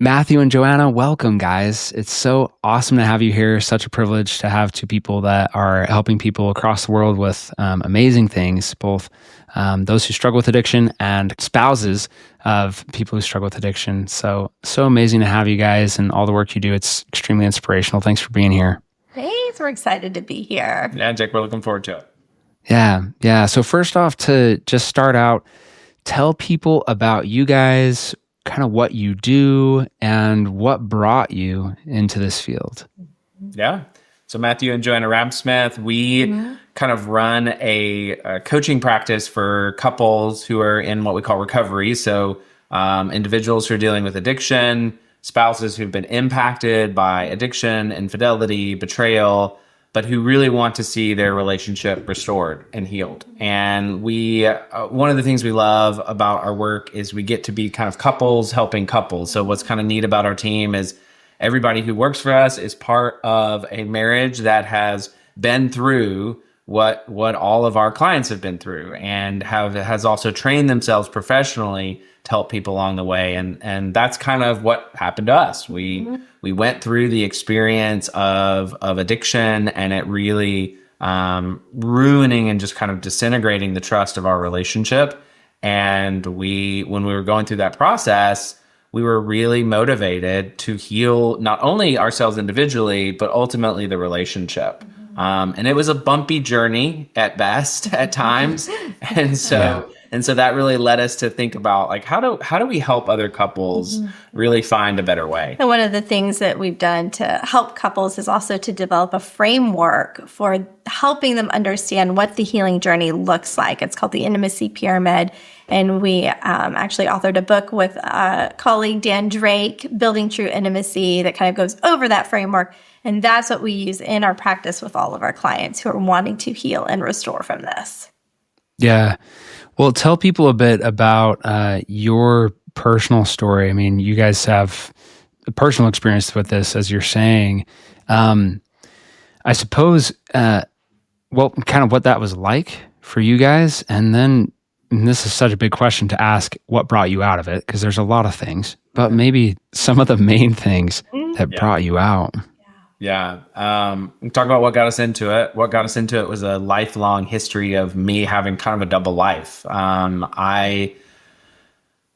Matthew and Joanna, welcome, guys. It's so awesome to have you here. Such a privilege to have two people that are helping people across the world with amazing things, both those who struggle with addiction and spouses of people who struggle with addiction. So amazing to have you guys and all the work you do. It's extremely inspirational. Thanks for being here. Thanks. We're excited to be here. Yeah, Jake, we're looking forward to it. Yeah. So first off, to just start out, tell people about you guys, kind of what you do and what brought you into this field. Yeah. So Matthew and Joanna Raabsmith, we kind of run a coaching practice for couples who are in what we call recovery. So individuals who are dealing with addiction, spouses who've been impacted by addiction, infidelity, betrayal, but who really want to see their relationship restored and healed. And we, one of the things we love about our work is we get to be kind of couples helping couples. So what's kind of neat about our team is everybody who works for us is part of a marriage that has been through what all of our clients have been through and has also trained themselves professionally to help people along the way. And that's kind of what happened to us. We went through the experience of addiction, and it really ruining and just kind of disintegrating the trust of our relationship. And when we were going through that process, we were really motivated to heal not only ourselves individually, but ultimately the relationship. And it was a bumpy journey at best at times. And so that really led us to think about, like, how do we help other couples really find a better way? And one of the things that we've done to help couples is also to develop a framework for helping them understand what the healing journey looks like. It's called the Intimacy Pyramid. And we actually authored a book with colleague Dan Drake, Building True Intimacy, that kind of goes over that framework. And that's what we use in our practice with all of our clients who are wanting to heal and restore from this. Yeah. Well, tell people a bit about your personal story. I mean, you guys have a personal experience with this, as you're saying. I suppose, kind of what that was like for you guys. And then, and this is such a big question to ask, what brought you out of it? Because there's a lot of things, but maybe some of the main things that brought you out. Yeah. Talk about what got us into it. What got us into it was a lifelong history of me having kind of a double life. I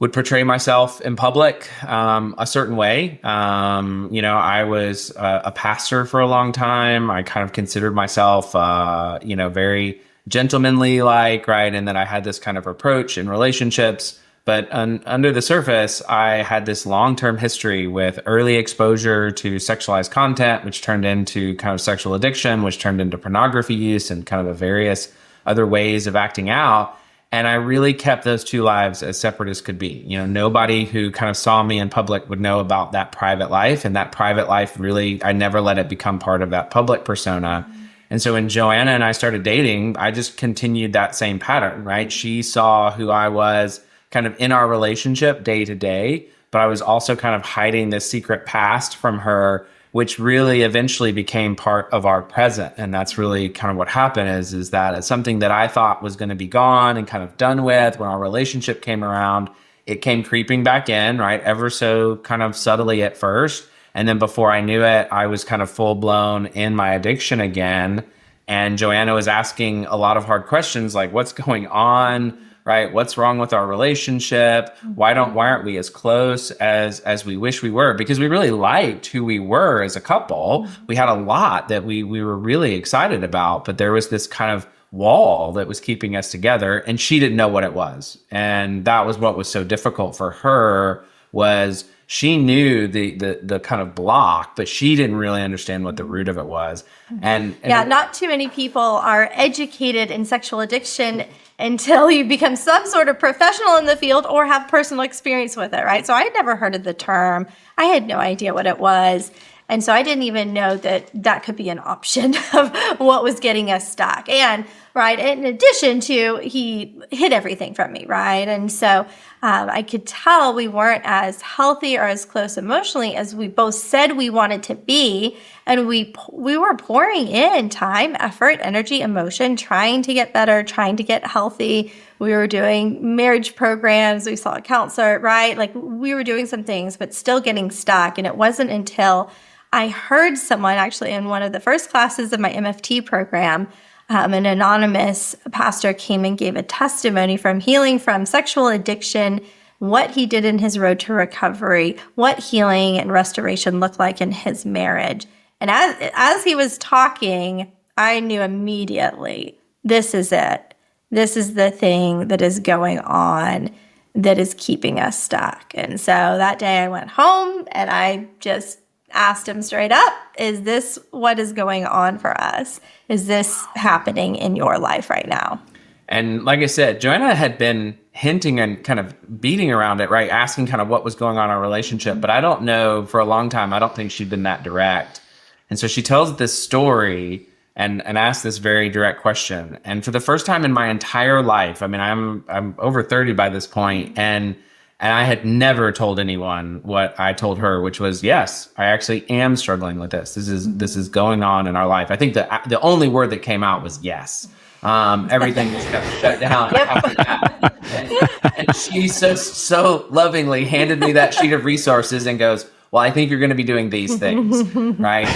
would portray myself in public a certain way. I was a pastor for a long time. I kind of considered myself, very gentlemanly like, right? And then I had this kind of approach in relationships. But under the surface, I had this long-term history with early exposure to sexualized content, which turned into kind of sexual addiction, which turned into pornography use and kind of the various other ways of acting out. And I really kept those two lives as separate as could be. Nobody who kind of saw me in public would know about that private life. And that private life really, I never let it become part of that public persona. And so when Joanna and I started dating, I just continued that same pattern, right? She saw who I was kind of in our relationship day to day, but I was also kind of hiding this secret past from her, which really eventually became part of our present. And that's really kind of what happened is that it's something that I thought was going to be gone and kind of done with. When our relationship came around, it came creeping back in, right? Ever so kind of subtly at first. And then before I knew it, I was kind of full blown in my addiction again. And Joanna was asking a lot of hard questions like, what's going on? Right? What's wrong with our relationship? Why aren't we as close as we wish we were? Because we really liked who we were as a couple. We had a lot that we were really excited about, but there was this kind of wall that was keeping us together, and she didn't know what it was. And that was what was so difficult for her, was she knew the kind of block, but she didn't really understand what the root of it was. And not too many people are educated in sexual addiction until you become some sort of professional in the field or have personal experience with it, right? So I had never heard of the term. I had no idea what it was. And so I didn't even know that could be an option of what was getting us stuck. And, right, in addition to, he hid everything from me, right? And so I could tell we weren't as healthy or as close emotionally as we both said we wanted to be. And we were pouring in time, effort, energy, emotion, trying to get better, trying to get healthy. We were doing marriage programs. We saw a counselor, right? Like we were doing some things, but still getting stuck. And it wasn't until I heard someone actually in one of the first classes of my MFT program, an anonymous pastor came and gave a testimony from healing from sexual addiction, what he did in his road to recovery, what healing and restoration looked like in his marriage. And as he was talking, I knew immediately, this is it. This is the thing that is going on that is keeping us stuck. And so that day I went home and I just asked him straight up, is this what is going on for us? Is this happening in your life right now? And like I said, Joanna had been hinting and kind of beating around it, right? Asking kind of what was going on in our relationship. But I don't know, for a long time, I don't think she'd been that direct. And so she tells this story and asks this very direct question. And for the first time in my entire life, I mean, I'm over 30 by this point, and I had never told anyone what I told her, which was, yes, I actually am struggling with this. This is going on in our life. I think the only word that came out was yes. Everything just got shut down after that. And she so lovingly handed me that sheet of resources and goes, well, I think you're going to be doing these things, right?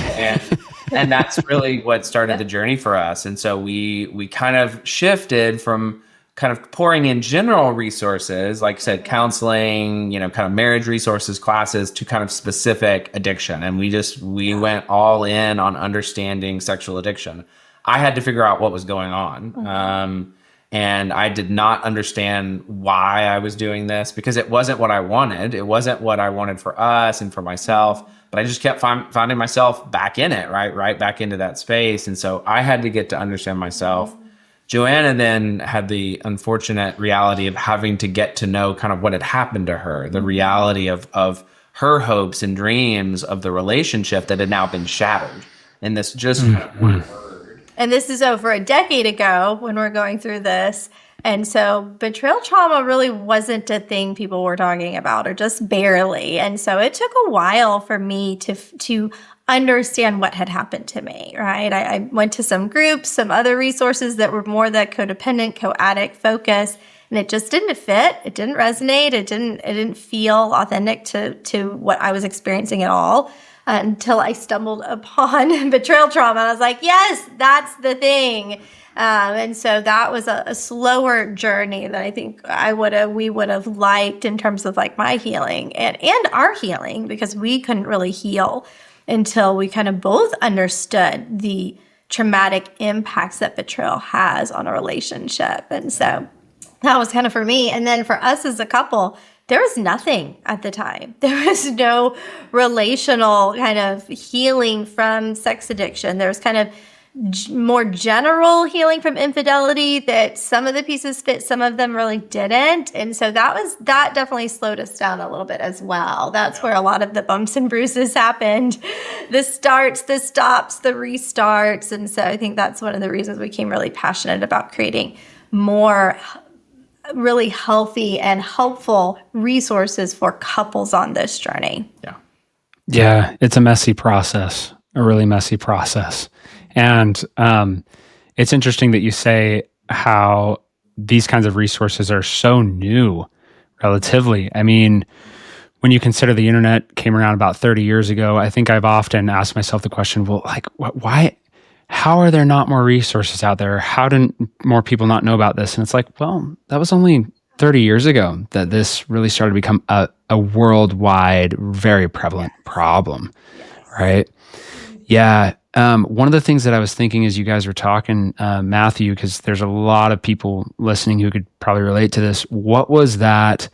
And that's really what started the journey for us. And so we kind of shifted from kind of pouring in general resources, like I said, counseling, kind of marriage resources, classes, to kind of specific addiction. And we went all in on understanding sexual addiction. I had to figure out what was going on. And I did not understand why I was doing this, because it wasn't what I wanted. It wasn't what I wanted for us and for myself. But I just kept finding myself back in it, right back into that space. And so I had to get to understand myself. Joanna then had the unfortunate reality of having to get to know kind of what had happened to her, the reality of her hopes and dreams of the relationship that had now been shattered. And this just kind of one word. And this is over a decade ago when we're going through this. And so betrayal trauma really wasn't a thing people were talking about, or just barely. And so it took a while for me to understand what had happened to me, right? I went to some groups, some other resources that were more that codependent, co-addict focus, and it just didn't fit. It didn't resonate. It didn't feel authentic to what I was experiencing at all, until I stumbled upon betrayal trauma. I was like, yes, that's the thing. And so that was a slower journey than I think we would have liked in terms of like my healing and our healing, because we couldn't really heal until we kind of both understood the traumatic impacts that betrayal has on a relationship. And so that was kind of for me. And then for us as a couple, there was nothing at the time. There was no relational kind of healing from sex addiction. There was kind of more general healing from infidelity that some of the pieces fit, some of them really didn't. And so that definitely slowed us down a little bit as well. That's where a lot of the bumps and bruises happened. The starts, the stops, the restarts. And so I think that's one of the reasons we became really passionate about creating more really healthy and helpful resources for couples on this journey. Yeah, it's a messy process, a really messy process. And it's interesting that you say how these kinds of resources are so new, relatively. I mean, when you consider the internet came around about 30 years ago, I think I've often asked myself the question, well, like, why? How are there not more resources out there? How didn't more people not know about this? And it's like, well, that was only 30 years ago that this really started to become a worldwide, very prevalent problem, right? Yeah. One of the things that I was thinking as you guys were talking, Matthew, because there's a lot of people listening who could probably relate to this. What was that?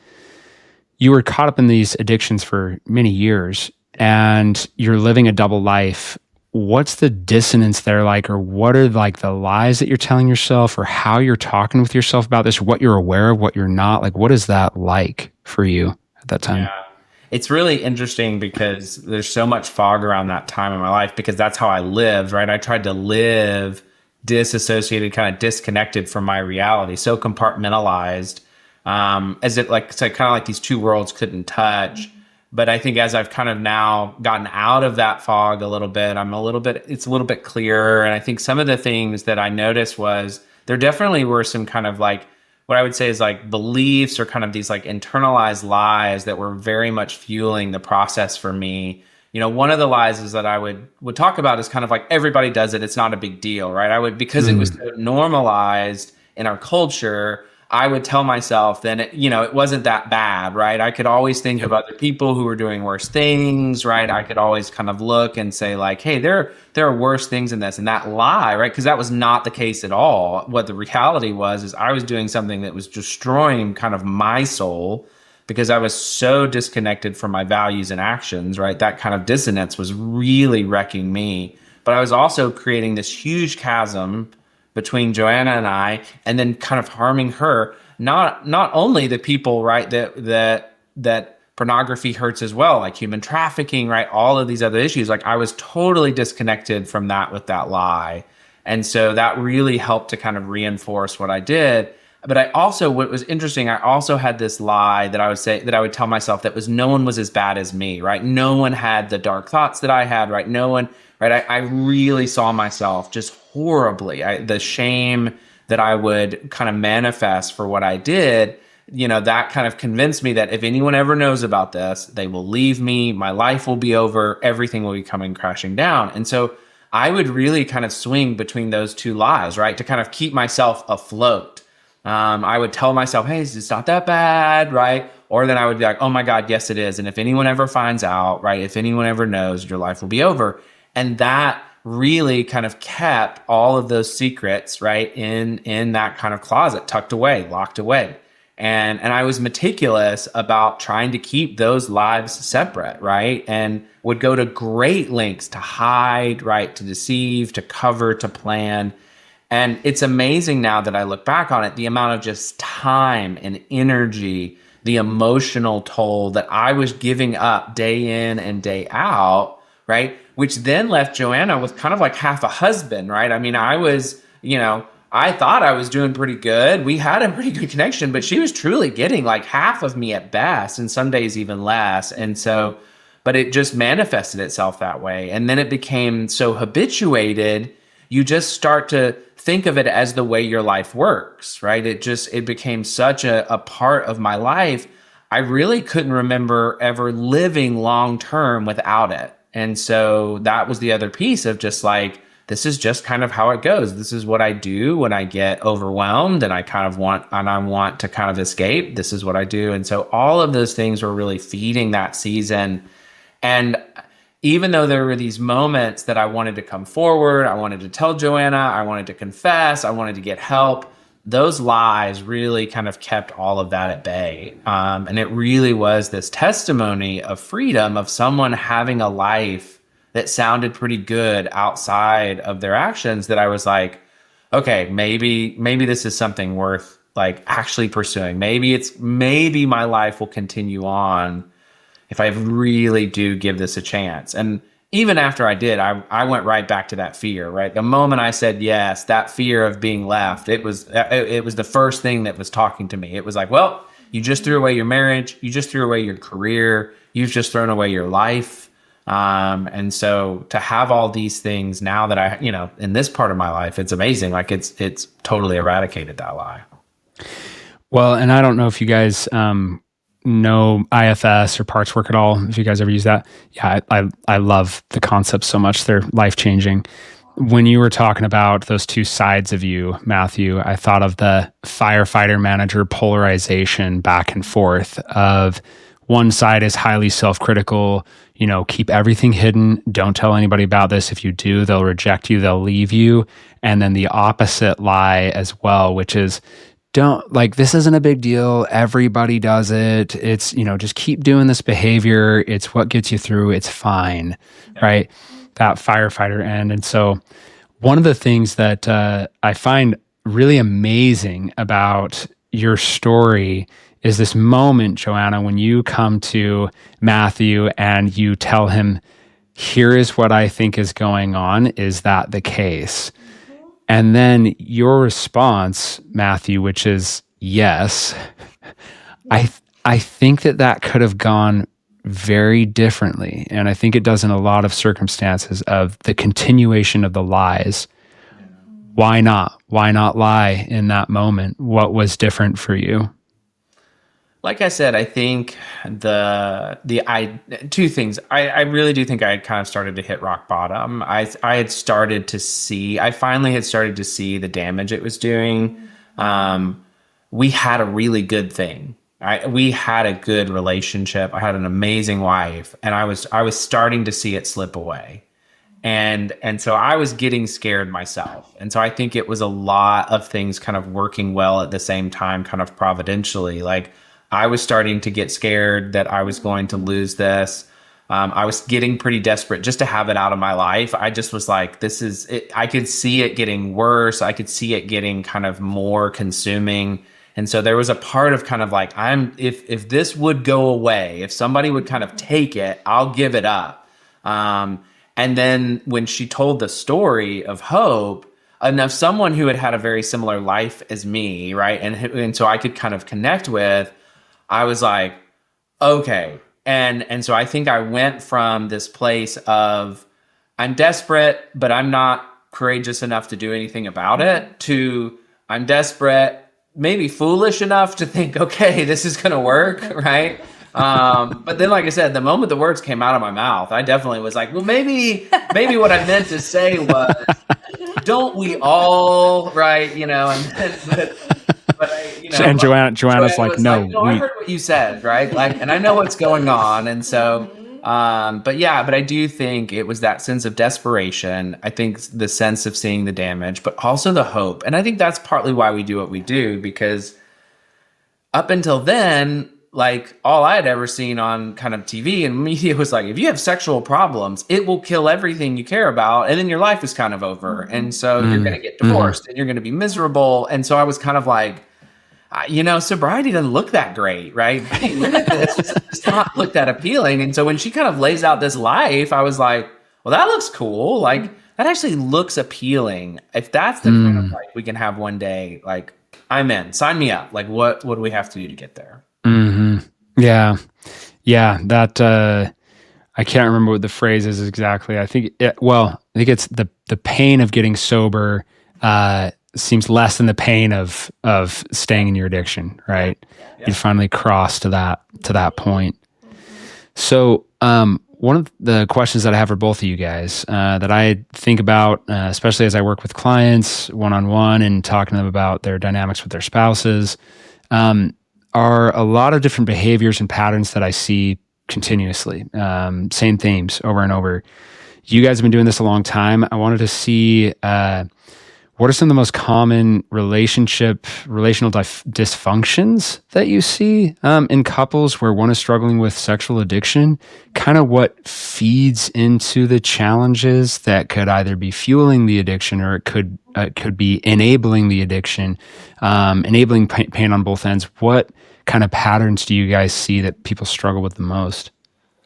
You were caught up in these addictions for many years and you're living a double life. What's the dissonance there like, or what are like the lies that you're telling yourself, or how you're talking with yourself about this, what you're aware of, what you're not? Like, what is that like for you at that time? Yeah. It's really interesting because there's so much fog around that time in my life, because that's how I lived, right? I tried to live disassociated, kind of disconnected from my reality, so compartmentalized, as it like, so kind of like these two worlds couldn't touch. But I think as I've kind of now gotten out of that fog a little bit, it's a little bit clearer. And I think some of the things that I noticed was there definitely were some kind of like, what I would say is like beliefs or kind of these like internalized lies that were very much fueling the process for me. One of the lies is that I would talk about is kind of like everybody does it. It's not a big deal, right? Because it was so normalized in our culture, I would tell myself then it wasn't that bad, right? I could always think of other people who were doing worse things, right? I could always kind of look and say like, hey, there are worse things in this, and that lie, right? Because that was not the case at all. What the reality was is I was doing something that was destroying kind of my soul because I was so disconnected from my values and actions, right? That kind of dissonance was really wrecking me. But I was also creating this huge chasm between Joanna and I, and then kind of harming her. Not only the people, right, that pornography hurts as well, like human trafficking, right, all of these other issues. Like I was totally disconnected from that with that lie, and so that really helped to kind of reinforce what I did. But what was interesting, I also had this lie that I would tell myself that was no one was as bad as me, right? No one had the dark thoughts that I had, right? No one, right? I really saw myself just horribly. The shame that I would kind of manifest for what I did, that kind of convinced me that if anyone ever knows about this, they will leave me, my life will be over, everything will be coming crashing down. And so I would really kind of swing between those two lies, right? To kind of keep myself afloat. I would tell myself, hey, it's not that bad, right? Or then I would be like, oh my God, yes, it is. And if anyone ever finds out, right, if anyone ever knows, your life will be over. And that really kind of kept all of those secrets, right, in that kind of closet, tucked away, locked away. And I was meticulous about trying to keep those lives separate, right? And would go to great lengths to hide, right, to deceive, to cover, to plan. And it's amazing now that I look back on it, the amount of just time and energy, the emotional toll that I was giving up day in and day out, right? Which then left Joanna with kind of like half a husband, right? I mean, I was, I thought I was doing pretty good. We had a pretty good connection, but she was truly getting like half of me at best, and some days even less. And so, but it just manifested itself that way. And then it became so habituated, you just start to think of it as the way your life works, right? It became such a part of my life. I really couldn't remember ever living long term without it. And so that was the other piece of just like, this is just kind of how it goes. This is what I do when I get overwhelmed and I want to kind of escape. This is what I do. And so all of those things were really feeding that season. And even though there were these moments that I wanted to come forward, I wanted to tell Joanna, I wanted to confess, I wanted to get help, those lies really kind of kept all of that at bay. And it really was this testimony of freedom of someone having a life that sounded pretty good outside of their actions, that I was like, okay, maybe this is something worth like actually pursuing. Maybe my life will continue on if I really do give this a chance. And even after I did, I went right back to that fear, right? The moment I said yes, that fear of being left, it was the first thing that was talking to me. It was like, well, you just threw away your marriage, you just threw away your career, you've just thrown away your life. And so to have all these things now that I, in this part of my life, it's amazing. Like it's totally eradicated that lie. Well, and I don't know if you guys, know IFS or parts work at all, if you guys ever use that. Yeah, I love the concepts so much. They're life-changing. When you were talking about those two sides of you, Matthew, I thought of the firefighter manager polarization back and forth of one side is highly self-critical, keep everything hidden, don't tell anybody about this. If you do, they'll reject you, they'll leave you. And then the opposite lie as well, which is, this isn't a big deal. Everybody does it. It's, just keep doing this behavior. It's what gets you through. It's fine. Right. That firefighter end. And so one of the things that I find really amazing about your story is this moment, Joanna, when you come to Matthew and you tell him, here is what I think is going on. Is that the case? And then your response, Matthew, which is yes, I think that could have gone very differently. And I think it does in a lot of circumstances of the continuation of the lies. Why not? Why not lie in that moment? What was different for you? Like I said, I think two things. I really do think I had kind of started to hit rock bottom. I finally had started to see the damage it was doing. We had a really good thing. We had a good relationship. I had an amazing wife, and I was starting to see it slip away. And so I was getting scared myself. And so I think it was a lot of things kind of working well at the same time, kind of providentially. Like, I was starting to get scared that I was going to lose this. I was getting pretty desperate just to have it out of my life. I just was like, this is it. I could see it getting worse. I could see it getting kind of more consuming. And so there was a part of kind of like, if this would go away, if somebody would kind of take it, I'll give it up. And then when she told the story of Hope, enough someone who had had a very similar life as me, right? And so I could kind of connect with, I was like, okay. And so I think I went from this place of, I'm desperate, but I'm not courageous enough to do anything about it, to I'm desperate, maybe foolish enough to think, okay, this is going to work, right? But then, like I said, the moment the words came out of my mouth, I definitely was like, well, maybe what I meant to say was, don't we all, right? You know, And Joanna's like, no, I heard what you said, right? Like, and I know what's going on. And so, but I do think it was that sense of desperation. I think the sense of seeing the damage, but also the hope. And I think that's partly why we do what we do, because up until then, like, all I had ever seen on kind of TV and media was like, if you have sexual problems, it will kill everything you care about, and then your life is kind of over. And so you're going to get divorced and you're going to be miserable. And so I was kind of like, sobriety doesn't look that great, right? Hey, look at this. It does not look that appealing. And so when she kind of lays out this life, I was like, well, that looks cool. Like, that actually looks appealing. If that's the kind of life we can have one day, like, I'm in. Sign me up. Like, what do we have to do to get there? Mm-hmm. Yeah. That I can't remember what the phrase is exactly. I think it's the pain of getting sober seems less than the pain of staying in your addiction, right? Yeah. You finally cross to that point. So one of the questions that I have for both of you guys that I think about, especially as I work with clients one-on-one and talking to them about their dynamics with their spouses, are a lot of different behaviors and patterns that I see continuously. Same themes over and over. You guys have been doing this a long time. I wanted to see what are some of the most common relational dysfunctions that you see in couples where one is struggling with sexual addiction? Kind of what feeds into the challenges that could either be fueling the addiction or it could be enabling the addiction, enabling pain on both ends. What kind of patterns do you guys see that people struggle with the most?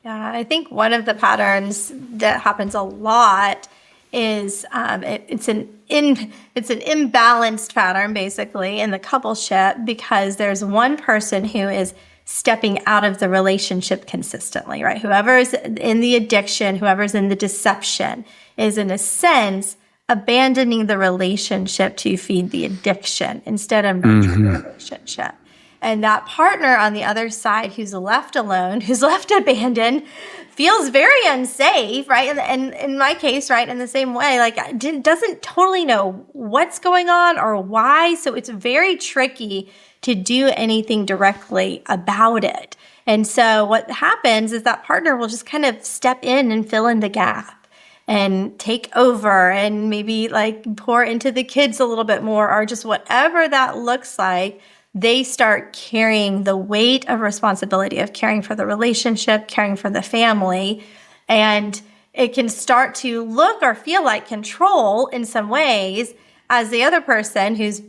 Yeah, I think one of the patterns that happens a lot is it's an imbalanced pattern basically in the coupleship, because there's one person who is stepping out of the relationship consistently, right? Whoever's in the addiction, whoever's in the deception is in a sense abandoning the relationship to feed the addiction instead of nurturing the relationship. And that partner on the other side who's left alone, who's left abandoned, feels very unsafe, right? And in my case, right, in the same way, like, doesn't totally know what's going on or why. So it's very tricky to do anything directly about it. And so what happens is that partner will just kind of step in and fill in the gap and take over and maybe like pour into the kids a little bit more, or just whatever that looks like. They start carrying the weight of responsibility of caring for the relationship, caring for the family, and it can start to look or feel like control in some ways as the other person who's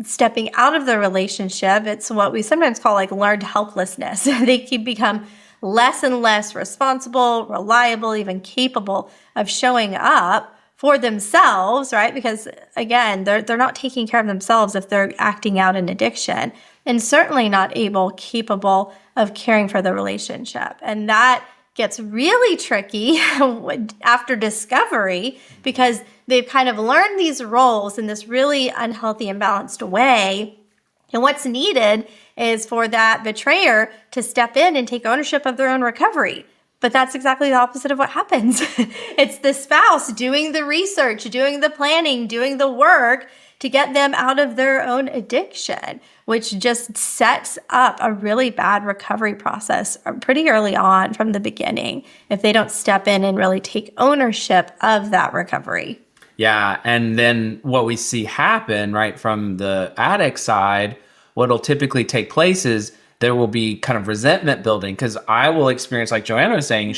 stepping out of the relationship. It's what we sometimes call like learned helplessness. They become less and less responsible, reliable, even capable of showing up for themselves, right? Because again, they're not taking care of themselves if they're acting out in addiction, and certainly not capable of caring for the relationship. And that gets really tricky after discovery, because they've kind of learned these roles in this really unhealthy, imbalanced way. And what's needed is for that betrayer to step in and take ownership of their own recovery. But that's exactly the opposite of what happens. It's the spouse doing the research, doing the planning, doing the work to get them out of their own addiction, which just sets up a really bad recovery process pretty early on from the beginning if they don't step in and really take ownership of that recovery. Yeah. And then what we see happen, right, from the addict side, what'll typically take place is there will be kind of resentment building, because I will experience, like Joanna was saying,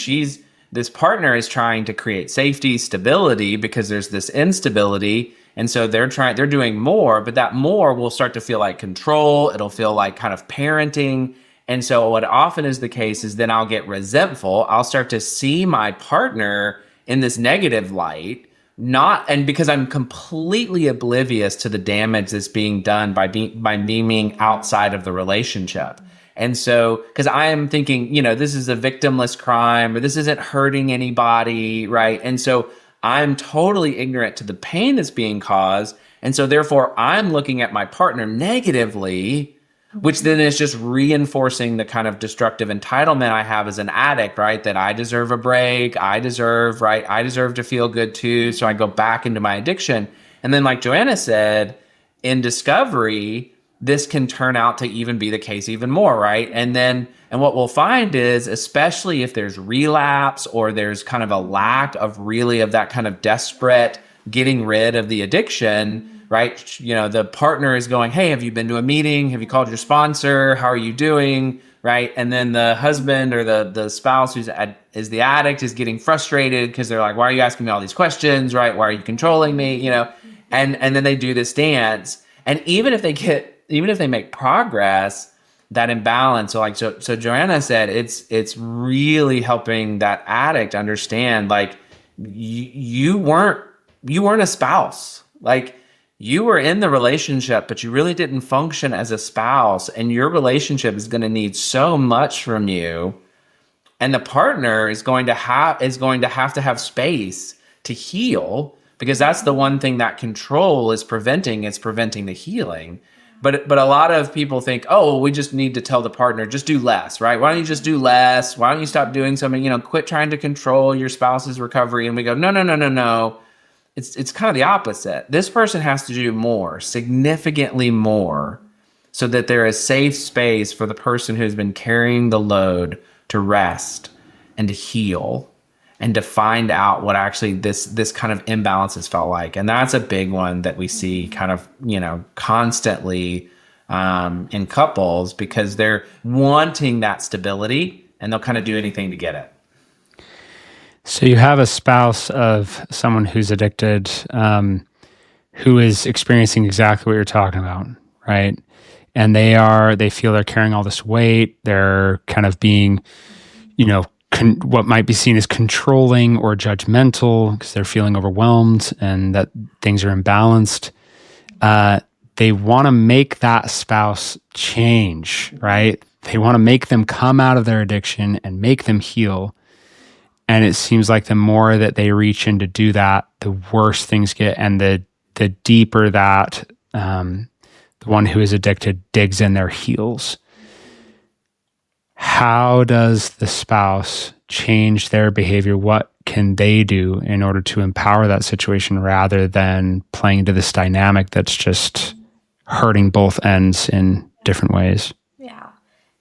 this partner is trying to create safety, stability, because there's this instability. And so they're doing more, but that more will start to feel like control. It'll feel like kind of parenting. And so what often is the case is then I'll get resentful. I'll start to see my partner in this negative light, and because I'm completely oblivious to the damage that's being done by being outside of the relationship. And so, because I am thinking, this is a victimless crime, or this isn't hurting anybody, right? And so I'm totally ignorant to the pain that's being caused. And so therefore I'm looking at my partner negatively, which then is just reinforcing the kind of destructive entitlement I have as an addict, right? That I deserve a break. I deserve to feel good too. So I go back into my addiction. And then, like Joanna said, in discovery, this can turn out to even be the case even more, right? And what we'll find is, especially if there's relapse or there's kind of a lack of that kind of desperate getting rid of the addiction, right? The partner is going, hey, have you been to a meeting? Have you called your sponsor? How are you doing? Right? And then the husband or the spouse is the addict is getting frustrated because they're like, why are you asking me all these questions? Right? Why are you controlling me? And then they do this dance. And even if they make progress, that imbalance. So Joanna said, it's really helping that addict understand, like, you weren't a spouse. Like, you were in the relationship, but you really didn't function as a spouse, and your relationship is going to need so much from you. And the partner is going to have to have space to heal, because that's the one thing that control is preventing. It's preventing the healing. But a lot of people think, oh, we just need to tell the partner, just do less, right? Why don't you just do less? Why don't you stop doing something? Quit trying to control your spouse's recovery. And we go, no. It's kind of the opposite. This person has to do more, significantly more, so that there is safe space for the person who's been carrying the load to rest and to heal and to find out what actually this kind of imbalance has felt like. And that's a big one that we see kind of, constantly in couples, because they're wanting that stability and they'll kind of do anything to get it. So you have a spouse of someone who's addicted, who is experiencing exactly what you're talking about, right? And they feel they're carrying all this weight. They're kind of being, what might be seen as controlling or judgmental because they're feeling overwhelmed and that things are imbalanced. They want to make that spouse change, right? They want to make them come out of their addiction and make them heal. And it seems like the more that they reach in to do that, the worse things get, and the deeper that the one who is addicted digs in their heels. How does the spouse change their behavior? What can they do in order to empower that situation rather than playing into this dynamic that's just hurting both ends in different ways? Yeah,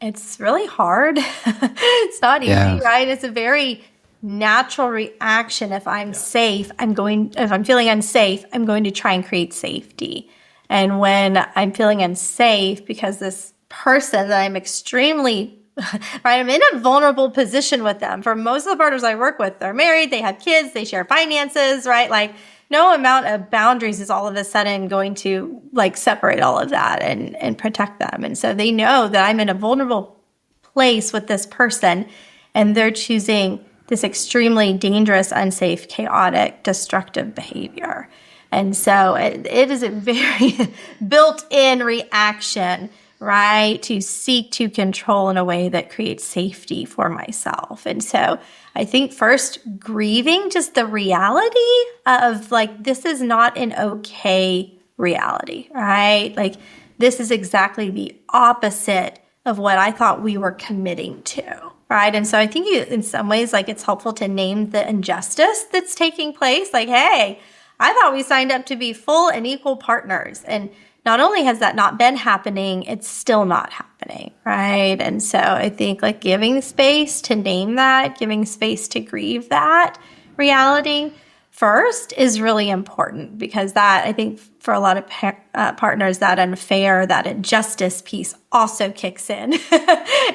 it's really hard. It's not easy, right? It's a very natural reaction. If I'm safe, if I'm feeling unsafe, I'm going to try and create safety. And when I'm feeling unsafe because this person that I'm extremely, right, I'm in a vulnerable position with them. For most of the partners I work with, they're married, they have kids, they share finances, right? Like, no amount of boundaries is all of a sudden going to separate all of that and protect them. And so they know that I'm in a vulnerable place with this person, and they're choosing this extremely dangerous, unsafe, chaotic, destructive behavior. And so it is a very built-in reaction, right, to seek to control in a way that creates safety for myself. And so I think first grieving just the reality of like, this is not an okay reality, right? Like this is exactly the opposite of what I thought we were committing to, right? And so I think in some ways, like it's helpful to name the injustice that's taking place. Like, hey, I thought we signed up to be full and equal partners. And not only has that not been happening, it's still not happening, right? And so I think like giving space to name that, giving space to grieve that reality first is really important, because that, I think for a lot of partners, that unfair, that injustice piece also kicks in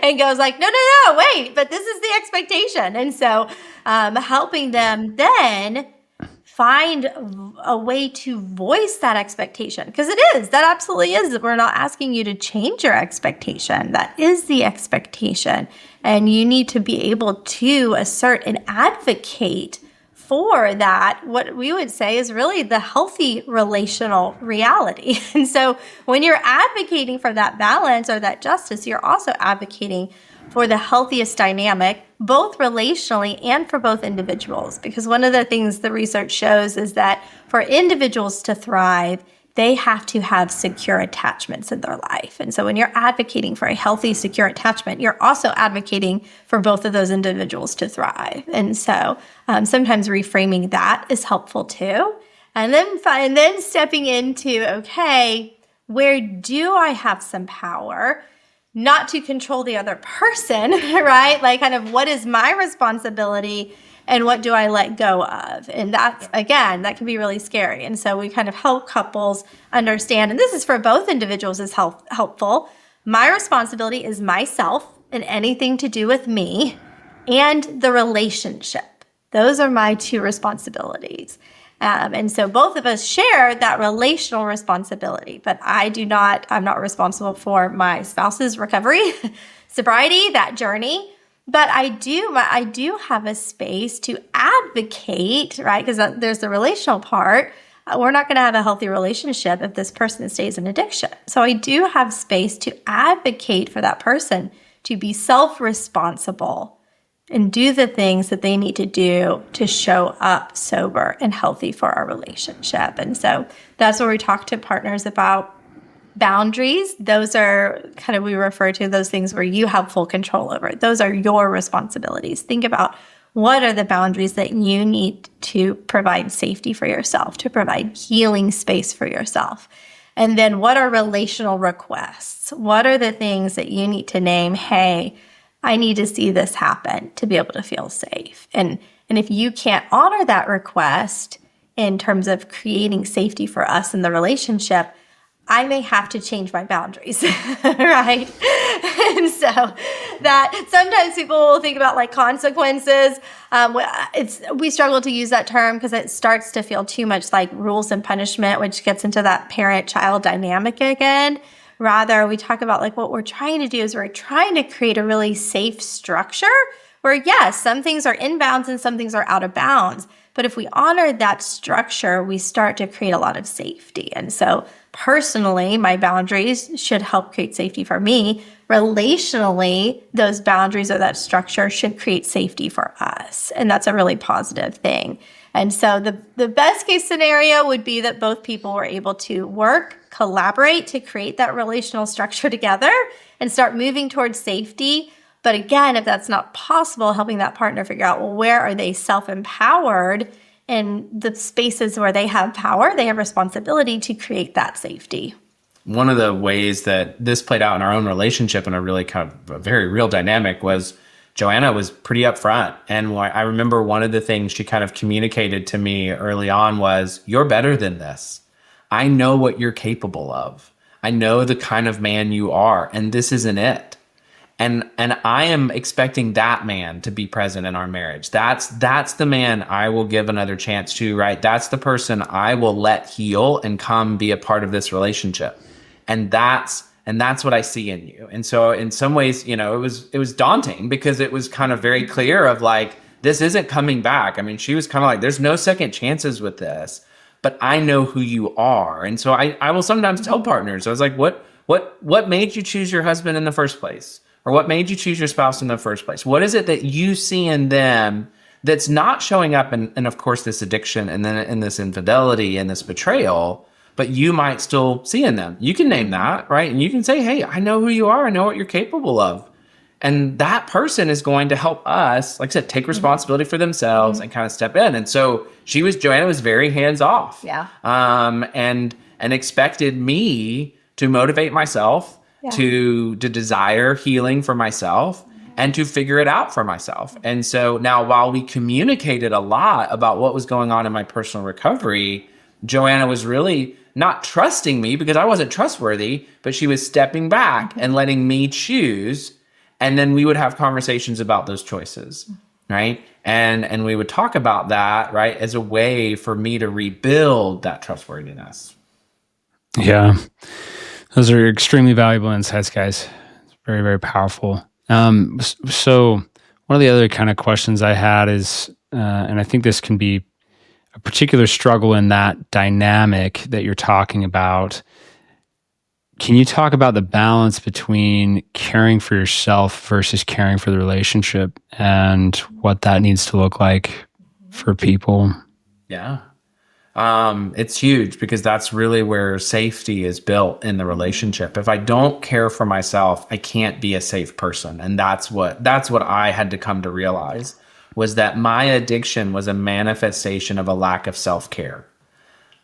and goes like, no, wait, but this is the expectation. And so helping them then find a way to voice that expectation, because that absolutely is. We're not asking you to change your expectation. That is the expectation. And you need to be able to assert and advocate for that, what we would say is really the healthy relational reality. And so when you're advocating for that balance or that justice, you're also advocating for the healthiest dynamic, both relationally and for both individuals. Because one of the things the research shows is that for individuals to thrive, they have to have secure attachments in their life. And so when you're advocating for a healthy, secure attachment, you're also advocating for both of those individuals to thrive. And so sometimes reframing that is helpful too. And then stepping into, okay, where do I have some power? Not to control the other person, right? Like kind of what is my responsibility and what do I let go of? And that's, again, that can be really scary. And so we kind of help couples understand, and this is for both individuals is helpful. My responsibility is myself and anything to do with me and the relationship. Those are my two responsibilities. And so both of us share that relational responsibility, but I'm not responsible for my spouse's recovery, sobriety, that journey. But I do have a space to advocate, right? Because there's the relational part. We're not going to have a healthy relationship if this person stays in addiction. So I do have space to advocate for that person to be self-responsible and do the things that they need to do to show up sober and healthy for our relationship. And so that's where we talk to partners about boundaries. Those are kind of, we refer to those things where you have full control over it. Those are your responsibilities. Think about what are the boundaries that you need to provide safety for yourself, to provide healing space for yourself. And then what are relational requests? What are the things that you need to name? Hey, I need to see this happen to be able to feel safe. And if you can't honor that request in terms of creating safety for us in the relationship, I may have to change my boundaries, right? And so that sometimes people will think about like consequences. We struggle to use that term because it starts to feel too much like rules and punishment, which gets into that parent-child dynamic again. Rather, we talk about like what we're trying to do is we're trying to create a really safe structure where, yes, some things are in bounds and some things are out of bounds. But if we honor that structure, we start to create a lot of safety. And so personally, my boundaries should help create safety for me. Relationally, those boundaries or that structure should create safety for us. And that's a really positive thing. And so the best case scenario would be that both people were able to work, collaborate to create that relational structure together and start moving towards safety. But again, if that's not possible, helping that partner figure out, well, where are they self-empowered in the spaces where they have power, they have responsibility to create that safety. One of the ways that this played out in our own relationship in a really kind of a very real dynamic was Joanna was pretty upfront. And I remember one of the things she kind of communicated to me early on was, you're better than this. I know what you're capable of. I know the kind of man you are, and this isn't it. And I am expecting that man to be present in our marriage. That's the man I will give another chance to, right? That's the person I will let heal and come be a part of this relationship. And that's what I see in you. And so in some ways, it was daunting because it was kind of very clear of like, this isn't coming back. I mean, she was kind of like, there's no second chances with this, but I know who you are. And so I will sometimes tell partners, I was like, what made you choose your husband in the first place? Or what made you choose your spouse in the first place? What is it that you see in them that's not showing up in of course, this addiction and then in this infidelity and this betrayal, but you might still see in them? You can name that, right? And you can say, hey, I know who you are. I know what you're capable of. And that person is going to help us, like I said, take responsibility for themselves and kind of step in. And so Joanna was very hands off. Yeah. And expected me to motivate myself, to desire healing for myself, and to figure it out for myself. And so now, while we communicated a lot about what was going on in my personal recovery, Joanna was really not trusting me because I wasn't trustworthy, but she was stepping back and letting me choose. And then we would have conversations about those choices, right? And we would talk about that, right, as a way for me to rebuild that trustworthiness. Yeah. Those are extremely valuable insights, guys. It's very, very powerful. So one of the other kind of questions I had is, and I think this can be a particular struggle in that dynamic that you're talking about. Can you talk about the balance between caring for yourself versus caring for the relationship and what that needs to look like for people? Yeah. It's huge because that's really where safety is built in the relationship. If I don't care for myself, I can't be a safe person. And that's what I had to come to realize, was that my addiction was a manifestation of a lack of self-care.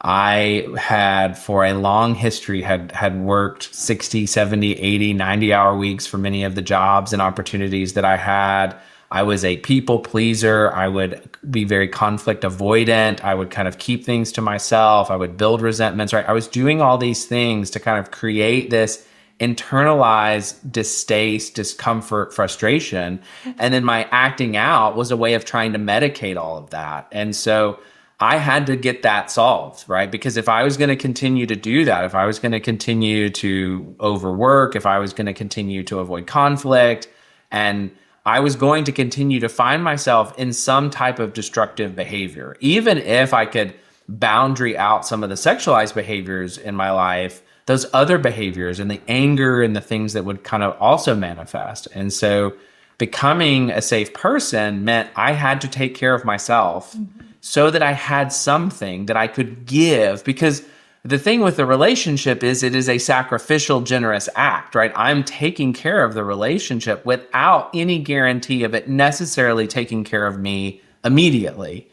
I had, for a long history, had worked 60, 70, 80, 90-hour weeks for many of the jobs and opportunities that I had. I was a people pleaser. I would be very conflict avoidant. I would kind of keep things to myself. I would build resentments, right? I was doing all these things to kind of create this internalized distaste, discomfort, frustration. And then my acting out was a way of trying to medicate all of that. And so I had to get that solved, right? Because if I was going to continue to do that, if I was going to continue to overwork, if I was going to continue to avoid conflict, and I was going to continue to find myself in some type of destructive behavior, even if I could boundary out some of the sexualized behaviors in my life, those other behaviors and the anger and the things that would kind of also manifest. And so becoming a safe person meant I had to take care of myself so that I had something that I could give, because the thing with the relationship is it is a sacrificial, generous act, right? I'm taking care of the relationship without any guarantee of it necessarily taking care of me immediately,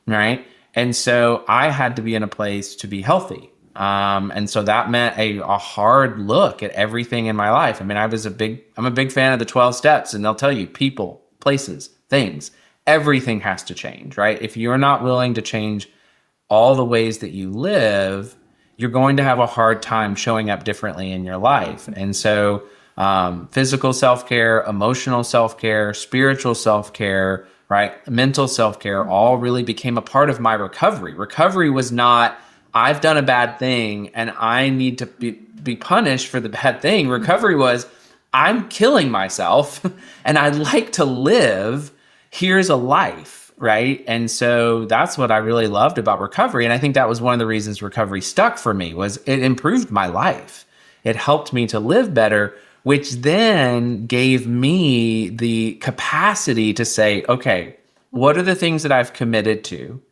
right? And so I had to be in a place to be healthy. And so that meant a hard look at everything in my life. I mean, I'm a big fan of the 12 steps, and they'll tell you people, places, things, everything has to change, right? If you're not willing to change all the ways that you live, you're going to have a hard time showing up differently in your life. And so physical self-care, emotional self-care, spiritual self-care, right? Mental self-care all really became a part of my recovery. Recovery was not, I've done a bad thing and I need to be punished for the bad thing. Recovery was, I'm killing myself and I'd like to live. Here's a life. Right. And so that's what I really loved about recovery. And I think that was one of the reasons recovery stuck for me, was it improved my life. It helped me to live better, which then gave me the capacity to say, okay, what are the things that I've committed to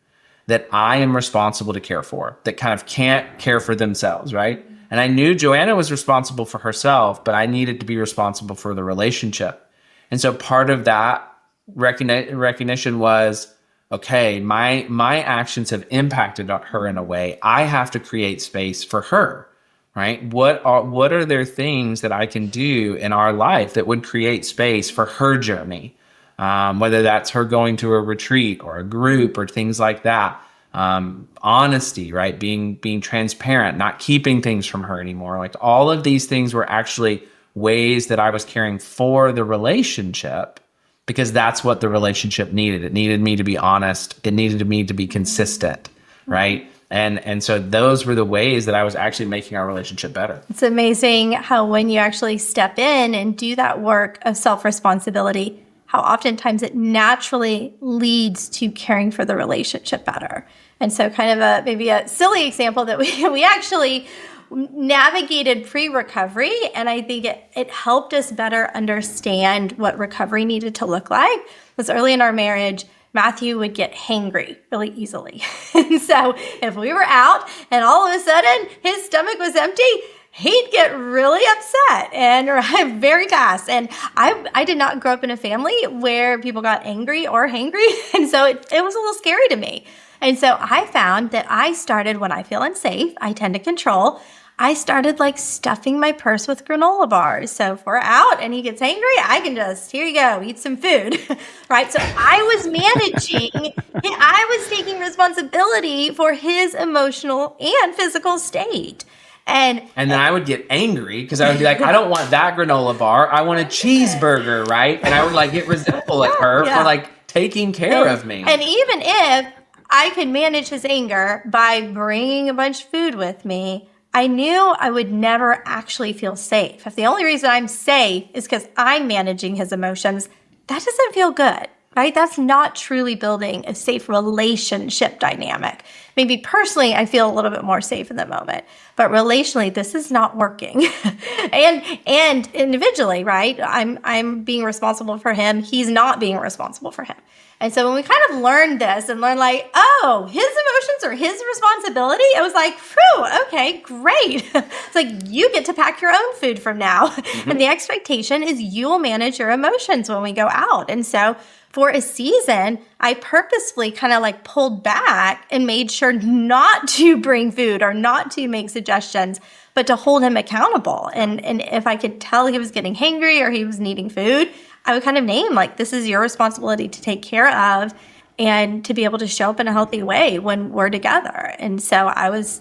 that I am responsible to care for, that kind of can't care for themselves, right? And I knew Joanna was responsible for herself, but I needed to be responsible for the relationship. And so part of that recognition was, okay, my actions have impacted her in a way. I have to create space for her, right? What are there things that I can do in our life that would create space for her journey? Whether that's her going to a retreat or a group or things like that. Honesty, right? Being transparent, not keeping things from her anymore. Like all of these things were actually ways that I was caring for the relationship, because that's what the relationship needed. It needed me to be honest. It needed me to be consistent, right? And so those were the ways that I was actually making our relationship better. It's amazing how when you actually step in and do that work of self-responsibility, how oftentimes it naturally leads to caring for the relationship better. And so kind of maybe a silly example that we actually navigated pre-recovery, and I think it helped us better understand what recovery needed to look like. Was early in our marriage, Matthew would get hangry really easily. And so if we were out and all of a sudden his stomach was empty, he'd get really upset and very fast. And I did not grow up in a family where people got angry or hangry. And so it was a little scary to me. And so I found that I started, when I feel unsafe, I tend to control. I started like stuffing my purse with granola bars. So if we're out and he gets angry, I can just, here you go, eat some food, right? So I was managing, I was taking responsibility for his emotional and physical state. And then I would get angry because I would be like, I don't want that granola bar. I want a cheeseburger, right? And I would like get resentful at her for like taking care of me. And even if I could manage his anger by bringing a bunch of food with me, I knew I would never actually feel safe. If the only reason I'm safe is because I'm managing his emotions, that doesn't feel good, right? That's not truly building a safe relationship dynamic. Maybe personally, I feel a little bit more safe in the moment, but relationally, this is not working. and individually, right? I'm being responsible for him. He's not being responsible for him. And so when we kind of learned this and learned like, oh, his emotions are his responsibility, I was like, phew, okay, great. It's like, you get to pack your own food from now. Mm-hmm. And the expectation is you will manage your emotions when we go out. And so for a season, I purposefully kind of like pulled back and made sure not to bring food or not to make suggestions, but to hold him accountable. And if I could tell he was getting hangry or he was needing food, I would kind of name like, this is your responsibility to take care of and to be able to show up in a healthy way when we're together. And so I was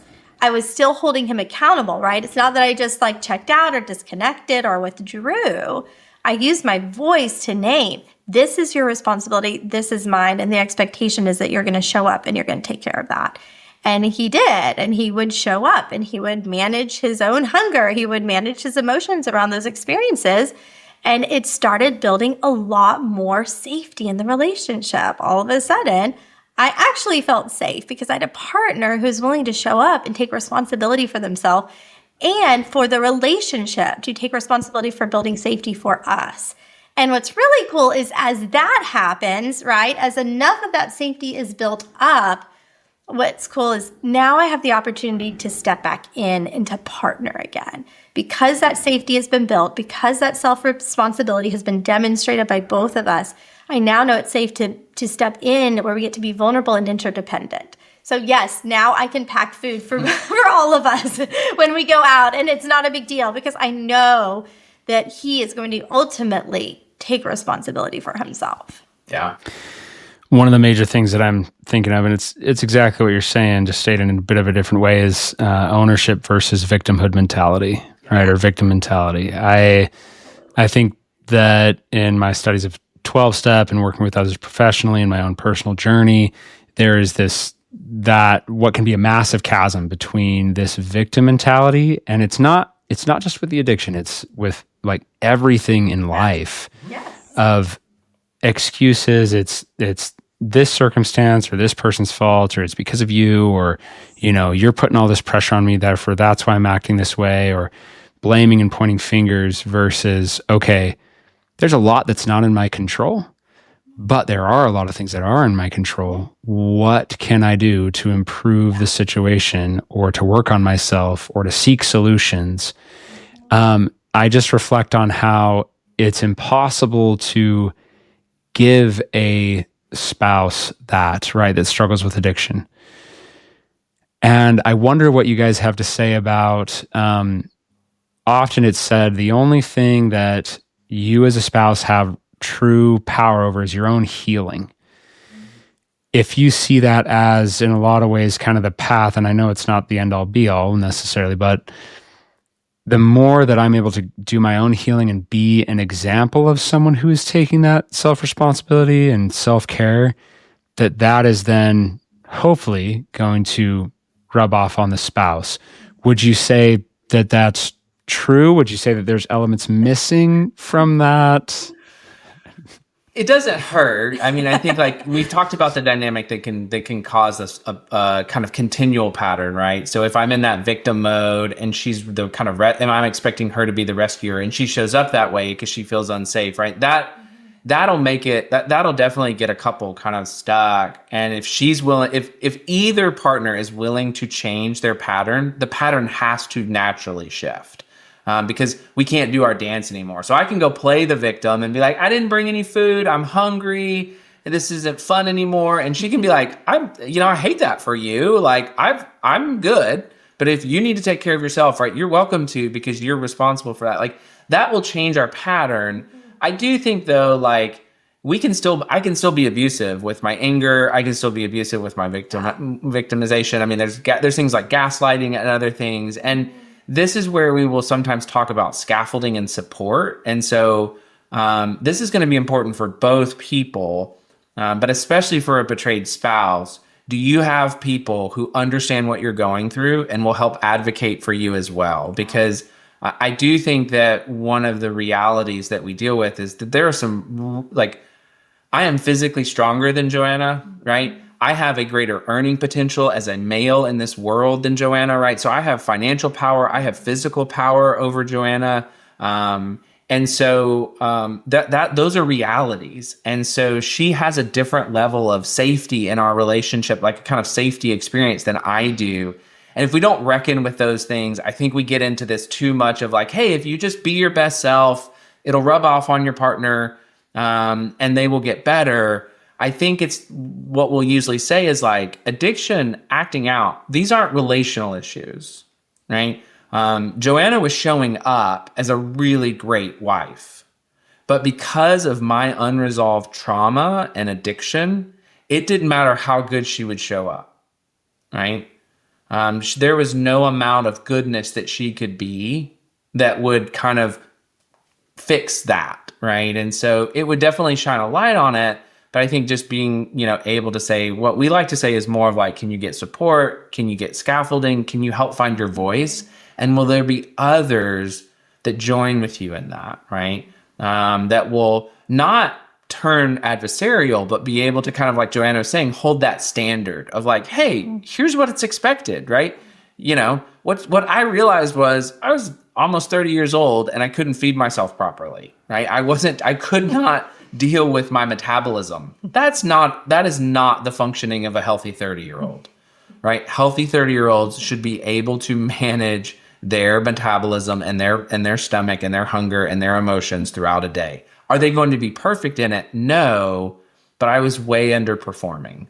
still holding him accountable, right? It's not that I just like checked out or disconnected or withdrew. I used my voice to name, this is your responsibility, this is mine, and the expectation is that you're going to show up and you're going to take care of that. And he did, and he would show up and he would manage his own hunger. He would manage his emotions around those experiences. And it started building a lot more safety in the relationship. All of a sudden, I actually felt safe because I had a partner who's willing to show up and take responsibility for themselves and for the relationship to take responsibility for building safety for us. And what's really cool is as that happens, right, as enough of that safety is built up, what's cool is now I have the opportunity to step back in and to partner again. Because that safety has been built, because that self-responsibility has been demonstrated by both of us, I now know it's safe to step in where we get to be vulnerable and interdependent. So yes, now I can pack food for all of us when we go out, and it's not a big deal because I know that he is going to ultimately take responsibility for himself. Yeah. One of the major things that I'm thinking of, and it's exactly what you're saying, just stated in a bit of a different way, is ownership versus victimhood mentality, right? Or victim mentality. I think that in my studies of 12-step and working with others professionally in my own personal journey, there is that what can be a massive chasm between this victim mentality, and it's not just with the addiction, it's with like everything in life. Yes. Of excuses. It's this circumstance or this person's fault, or it's because of you, or, you're putting all this pressure on me, therefore that's why I'm acting this way, or blaming and pointing fingers versus, okay, there's a lot that's not in my control, but there are a lot of things that are in my control. What can I do to improve the situation or to work on myself or to seek solutions? I just reflect on how it's impossible to give a spouse that struggles with addiction. And I wonder what you guys have to say about, often it's said the only thing that you as a spouse have true power over is your own healing. If you see that as, in a lot of ways, kind of the path, and I know it's not the end all be all necessarily, but the more that I'm able to do my own healing and be an example of someone who is taking that self-responsibility and self-care, that is then hopefully going to rub off on the spouse. Would you say that that's true? Would you say that there's elements missing from that? It doesn't hurt. I mean, I think like we've talked about the dynamic that can cause us a kind of continual pattern, right? So if I'm in that victim mode and she's the kind of and I'm expecting her to be the rescuer, and she shows up that way because she feels unsafe, right? That'll make it that'll definitely get a couple kind of stuck. And if she's willing, if either partner is willing to change their pattern, the pattern has to naturally shift. Because we can't do our dance anymore. So I can go play the victim and be like, I didn't bring any food. I'm hungry. This isn't fun anymore. And she can be like, I hate that for you. Like I'm good. But if you need to take care of yourself, right, you're welcome to, because you're responsible for that. Like that will change our pattern. I do think though, like I can still be abusive with my anger. I can still be abusive with my victimization. I mean, there's things like gaslighting and other things. And this is where we will sometimes talk about scaffolding and support. And so this is going to be important for both people, but especially for a betrayed spouse. Do you have people who understand what you're going through and will help advocate for you as well? Because I do think that one of the realities that we deal with is that there are some, like, I am physically stronger than Joanna, right? I have a greater earning potential as a male in this world than Joanna, right? So I have financial power. I have physical power over Joanna. And so those are realities. And so she has a different level of safety in our relationship, like a kind of safety experience than I do. And if we don't reckon with those things, I think we get into this too much of like, hey, if you just be your best self, it'll rub off on your partner, and they will get better. I think it's what we'll usually say is like addiction, acting out. These aren't relational issues, right? Joanna was showing up as a really great wife, but because of my unresolved trauma and addiction, it didn't matter how good she would show up, right? There was no amount of goodness that she could be that would kind of fix that, right? And so it would definitely shine a light on it. But I think just being, able to say, what we like to say is more of like, can you get support? Can you get scaffolding? Can you help find your voice? And will there be others that join with you in that, right? That will not turn adversarial, but be able to kind of, like Joanna was saying, hold that standard of like, hey, here's what it's expected, right? What I realized was I was almost 30 years old and I couldn't feed myself properly, right? I could not deal with my metabolism. That is not the functioning of a healthy 30-year-old, right? Healthy 30-year-olds should be able to manage their metabolism and their stomach and their hunger and their emotions throughout a day. Are they going to be perfect in it? No, but I was way underperforming.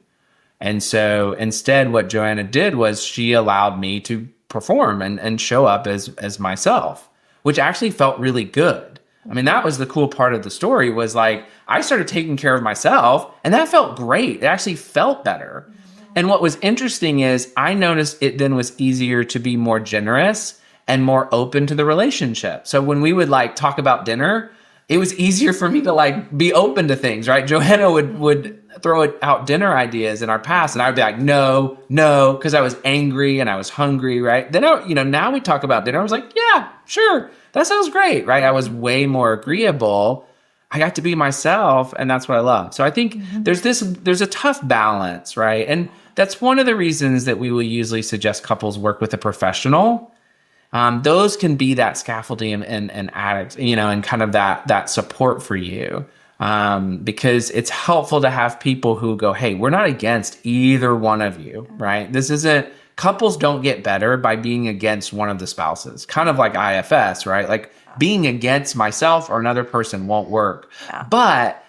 And so instead what Joanna did was she allowed me to perform and show up as myself, which actually felt really good. I mean, that was the cool part of the story, was like, I started taking care of myself and that felt great. It actually felt better. And what was interesting is I noticed it then was easier to be more generous and more open to the relationship. So when we would like talk about dinner, it was easier for me to like be open to things, right? Joanna would throw out dinner ideas in our past and I would be like, no, because I was angry and I was hungry, right? Then, now we talk about dinner. I was like, yeah, sure. That sounds great, right? I was way more agreeable. I got to be myself, and that's what I love. So I think there's a tough balance, right? And that's one of the reasons that we will usually suggest couples work with a professional. Those can be that scaffolding and addict, and kind of that support for you. Because it's helpful to have people who go, hey, we're not against either one of you, right? Couples don't get better by being against one of the spouses, kind of like IFS, right? Like being against myself or another person won't work. Yeah. But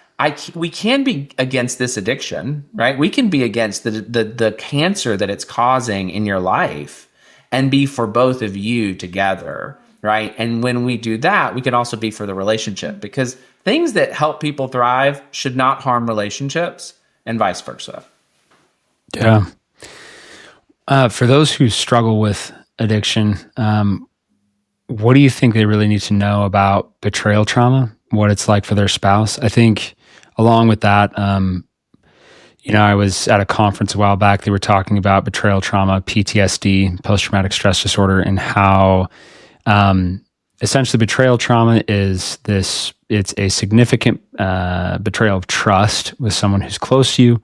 we can be against this addiction, right? We can be against the cancer that it's causing in your life and be for both of you together, right? And when we do that, we can also be for the relationship, because things that help people thrive should not harm relationships and vice versa. Yeah. For those who struggle with addiction, what do you think they really need to know about betrayal trauma, what it's like for their spouse? I think along with that, I was at a conference a while back. They were talking about betrayal trauma, PTSD, post-traumatic stress disorder, and how essentially betrayal trauma is it's a significant betrayal of trust with someone who's close to you.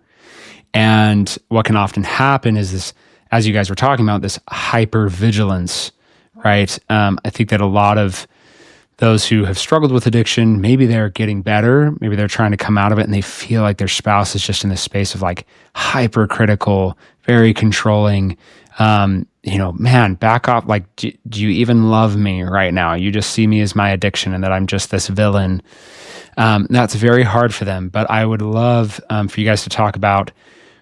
And what can often happen is this, as you guys were talking about, this hypervigilance, right? I think that a lot of those who have struggled with addiction, maybe they're getting better, maybe they're trying to come out of it, and they feel like their spouse is just in this space of like hypercritical, very controlling. Man, back off. Like, do you even love me right now? You just see me as my addiction and that I'm just this villain. That's very hard for them. But I would love for you guys to talk about,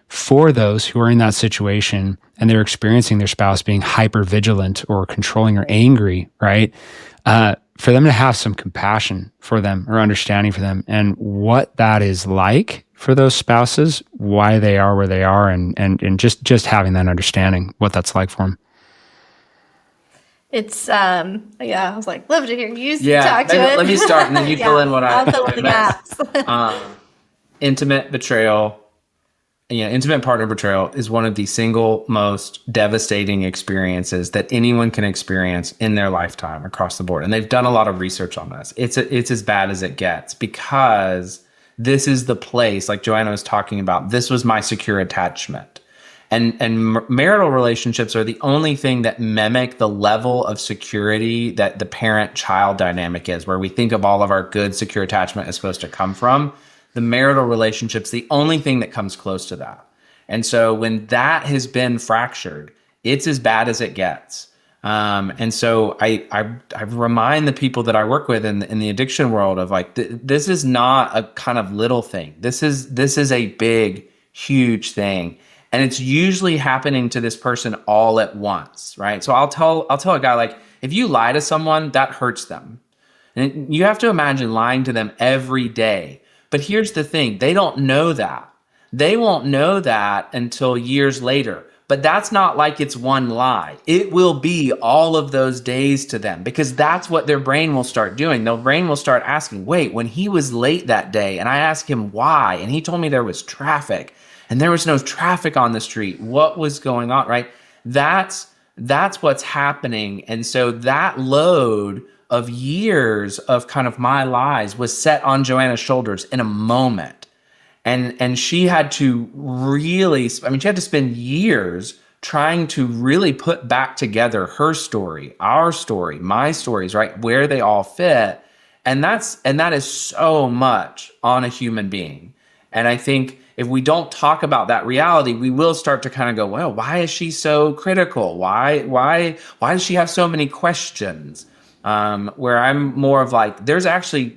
for those who are in that situation and they're experiencing their spouse being hyper vigilant or controlling or angry, right? For them to have some compassion for them or understanding for them, and what that is like for those spouses, why they are where they are, and just having that understanding, what that's like for them. It's I was like, love to hear you talk to it. Let me start, and then you fill in what I'll fill in the gaps. Intimate betrayal. Intimate partner betrayal is one of the single most devastating experiences that anyone can experience in their lifetime across the board. And they've done a lot of research on this. It's as bad as it gets, because this is the place, like Joanna was talking about, this was my secure attachment. And marital relationships are the only thing that mimic the level of security that the parent-child dynamic is, where we think of all of our good secure attachment is supposed to come from. The marital relationship's the only thing that comes close to that. And so when that has been fractured, it's as bad as it gets. And so I remind the people that I work with in the addiction world of like, this is not a kind of little thing. This is a big, huge thing. And it's usually happening to this person all at once, right? So I'll tell a guy, like, if you lie to someone, that hurts them. And you have to imagine lying to them every day. But here's the thing, they don't know that. They won't know that until years later. But that's not like it's one lie. It will be all of those days to them, because that's what their brain will start doing. Their brain will start asking, wait, when he was late that day and I asked him why, and he told me there was traffic and there was no traffic on the street. What was going on, right? That's what's happening. And so that load of years of kind of my lies was set on Joanna's shoulders in a moment. And she had to really, she had to spend years trying to really put back together her story, our story, my stories, right? Where they all fit. And that is so much on a human being. And I think if we don't talk about that reality, we will start to kind of go, well, why is she so critical? Why does she have so many questions? Where I'm more of like, there's actually,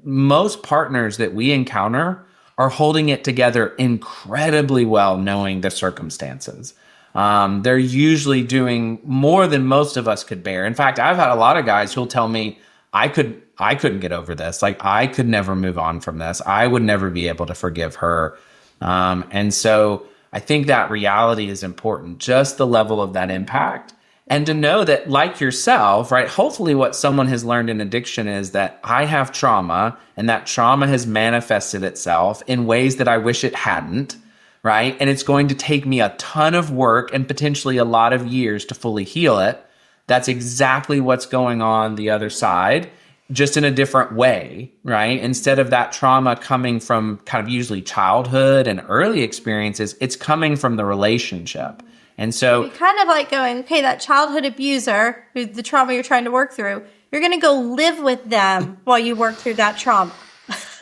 most partners that we encounter are holding it together incredibly well, knowing the circumstances. They're usually doing more than most of us could bear. In fact, I've had a lot of guys who'll tell me, I couldn't get over this. Like, I could never move on from this. I would never be able to forgive her. And so I think that reality is important, just the level of that impact. And to know that, like yourself, right, hopefully what someone has learned in addiction is that I have trauma, and that trauma has manifested itself in ways that I wish it hadn't, right? And it's going to take me a ton of work and potentially a lot of years to fully heal it. That's exactly what's going on the other side, just in a different way, right? Instead of that trauma coming from kind of usually childhood and early experiences, it's coming from the relationship. And so you're kind of like going, okay, that childhood abuser, who the trauma you're trying to work through, you're going to go live with them while you work through that trauma.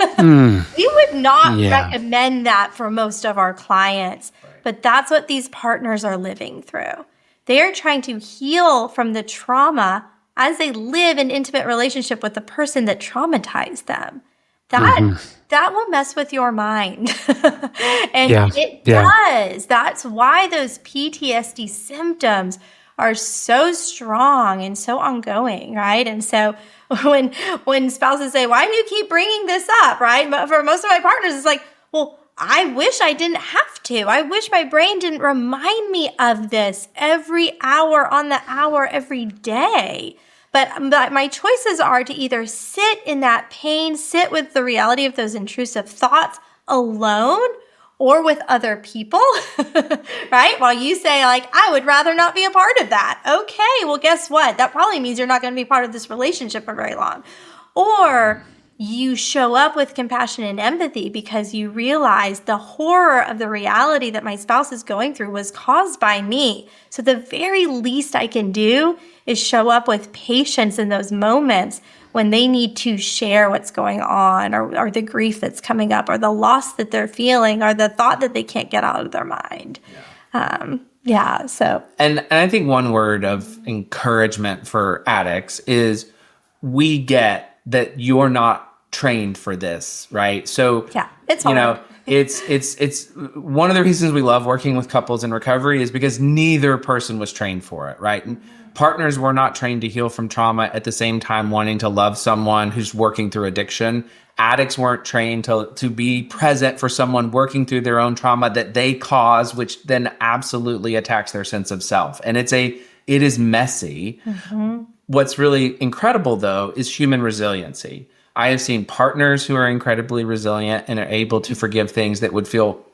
We would not recommend that for most of our clients, but that's what these partners are living through. They are trying to heal from the trauma as they live an intimate relationship with the person that traumatized them. That will mess with your mind. And it does. That's why those PTSD symptoms are so strong and so ongoing, right? And so when spouses say, why do you keep bringing this up, right? But for most of my partners, it's like, well, I wish I didn't have to. I wish my brain didn't remind me of this every hour on the hour, every day. But my choices are to either sit in that pain, sit with the reality of those intrusive thoughts alone, or with other people, right? While you say like, I would rather not be a part of that. Okay, well, guess what? That probably means you're not going to be part of this relationship for very long. Or you show up with compassion and empathy because you realize the horror of the reality that my spouse is going through was caused by me. So the very least I can do is show up with patience in those moments when they need to share what's going on, or the grief that's coming up, or the loss that they're feeling, or the thought that they can't get out of their mind. So. And I think one word of encouragement for addicts is we get that you're not trained for this, right? So, it's hard. It's one of the reasons we love working with couples in recovery is because neither person was trained for it, right? And partners were not trained to heal from trauma at the same time wanting to love someone who's working through addiction. Addicts weren't trained to be present for someone working through their own trauma that they cause, which then absolutely attacks their sense of self. And it is messy. Mm-hmm. What's really incredible, though, is human resiliency. I have seen partners who are incredibly resilient and are able to forgive things that would feel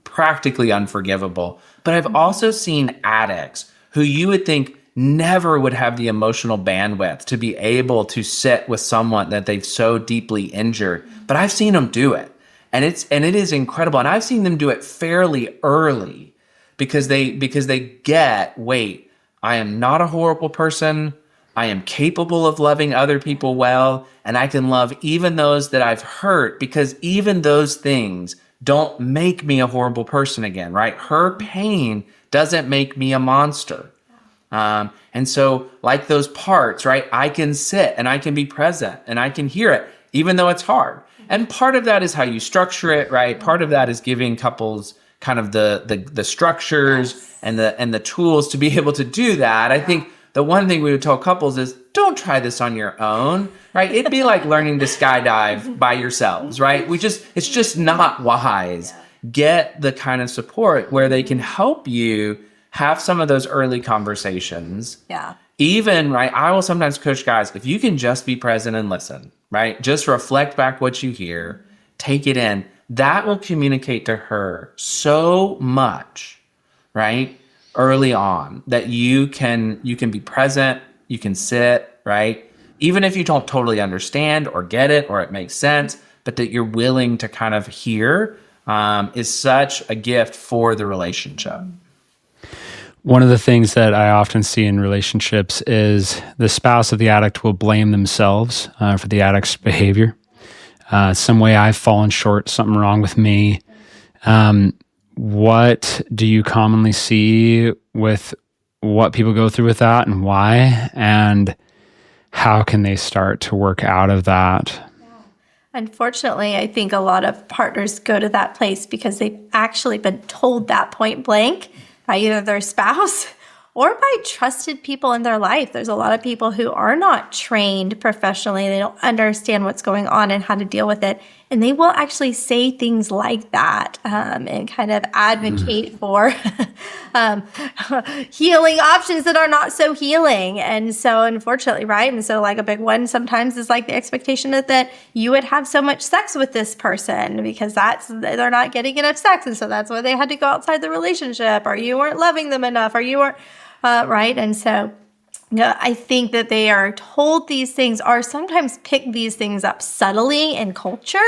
practically unforgivable. But I've also seen addicts who you would think never would have the emotional bandwidth to be able to sit with someone that they've so deeply injured. But I've seen them do it. And it is incredible. And I've seen them do it fairly early because they get, wait, I am not a horrible person. I am capable of loving other people well, and I can love even those that I've hurt, because even those things don't make me a horrible person again, right? Her pain doesn't make me a monster. And so like those parts, right, I can sit and I can be present and I can hear it, even though it's hard. And part of that is how you structure it, right? Part of that is giving couples kind of the structures and the tools to be able to do that. I think the one thing we would tell couples is don't try this on your own, right? It'd be like learning to skydive by yourselves, right? It's just not wise. Get the kind of support where they can help you have some of those early conversations. Yeah. Even, right, I will sometimes coach guys, if you can just be present and listen, right? Just reflect back what you hear, take it in. That will communicate to her so much, right? Early on, that you can be present, you can sit, right? Even if you don't totally understand or get it or it makes sense, but that you're willing to kind of hear is such a gift for the relationship. One of the things that I often see in relationships is the spouse of the addict will blame themselves for the addict's behavior. Some way I've fallen short, something wrong with me. What do you commonly see with what people go through with that and why? And how can they start to work out of that? Unfortunately, I think a lot of partners go to that place because they've actually been told that point blank by either their spouse or by trusted people in their life. There's a lot of people who are not trained professionally. They don't understand what's going on and how to deal with it. And they will actually say things like that and kind of advocate for healing options that are not so healing. And so unfortunately, right? And so like a big one sometimes is like the expectation that you would have so much sex with this person because they're not getting enough sex. And so that's why they had to go outside the relationship, or you weren't loving them enough, or you weren't, right? And so I think that they are told these things, or sometimes pick these things up subtly in culture,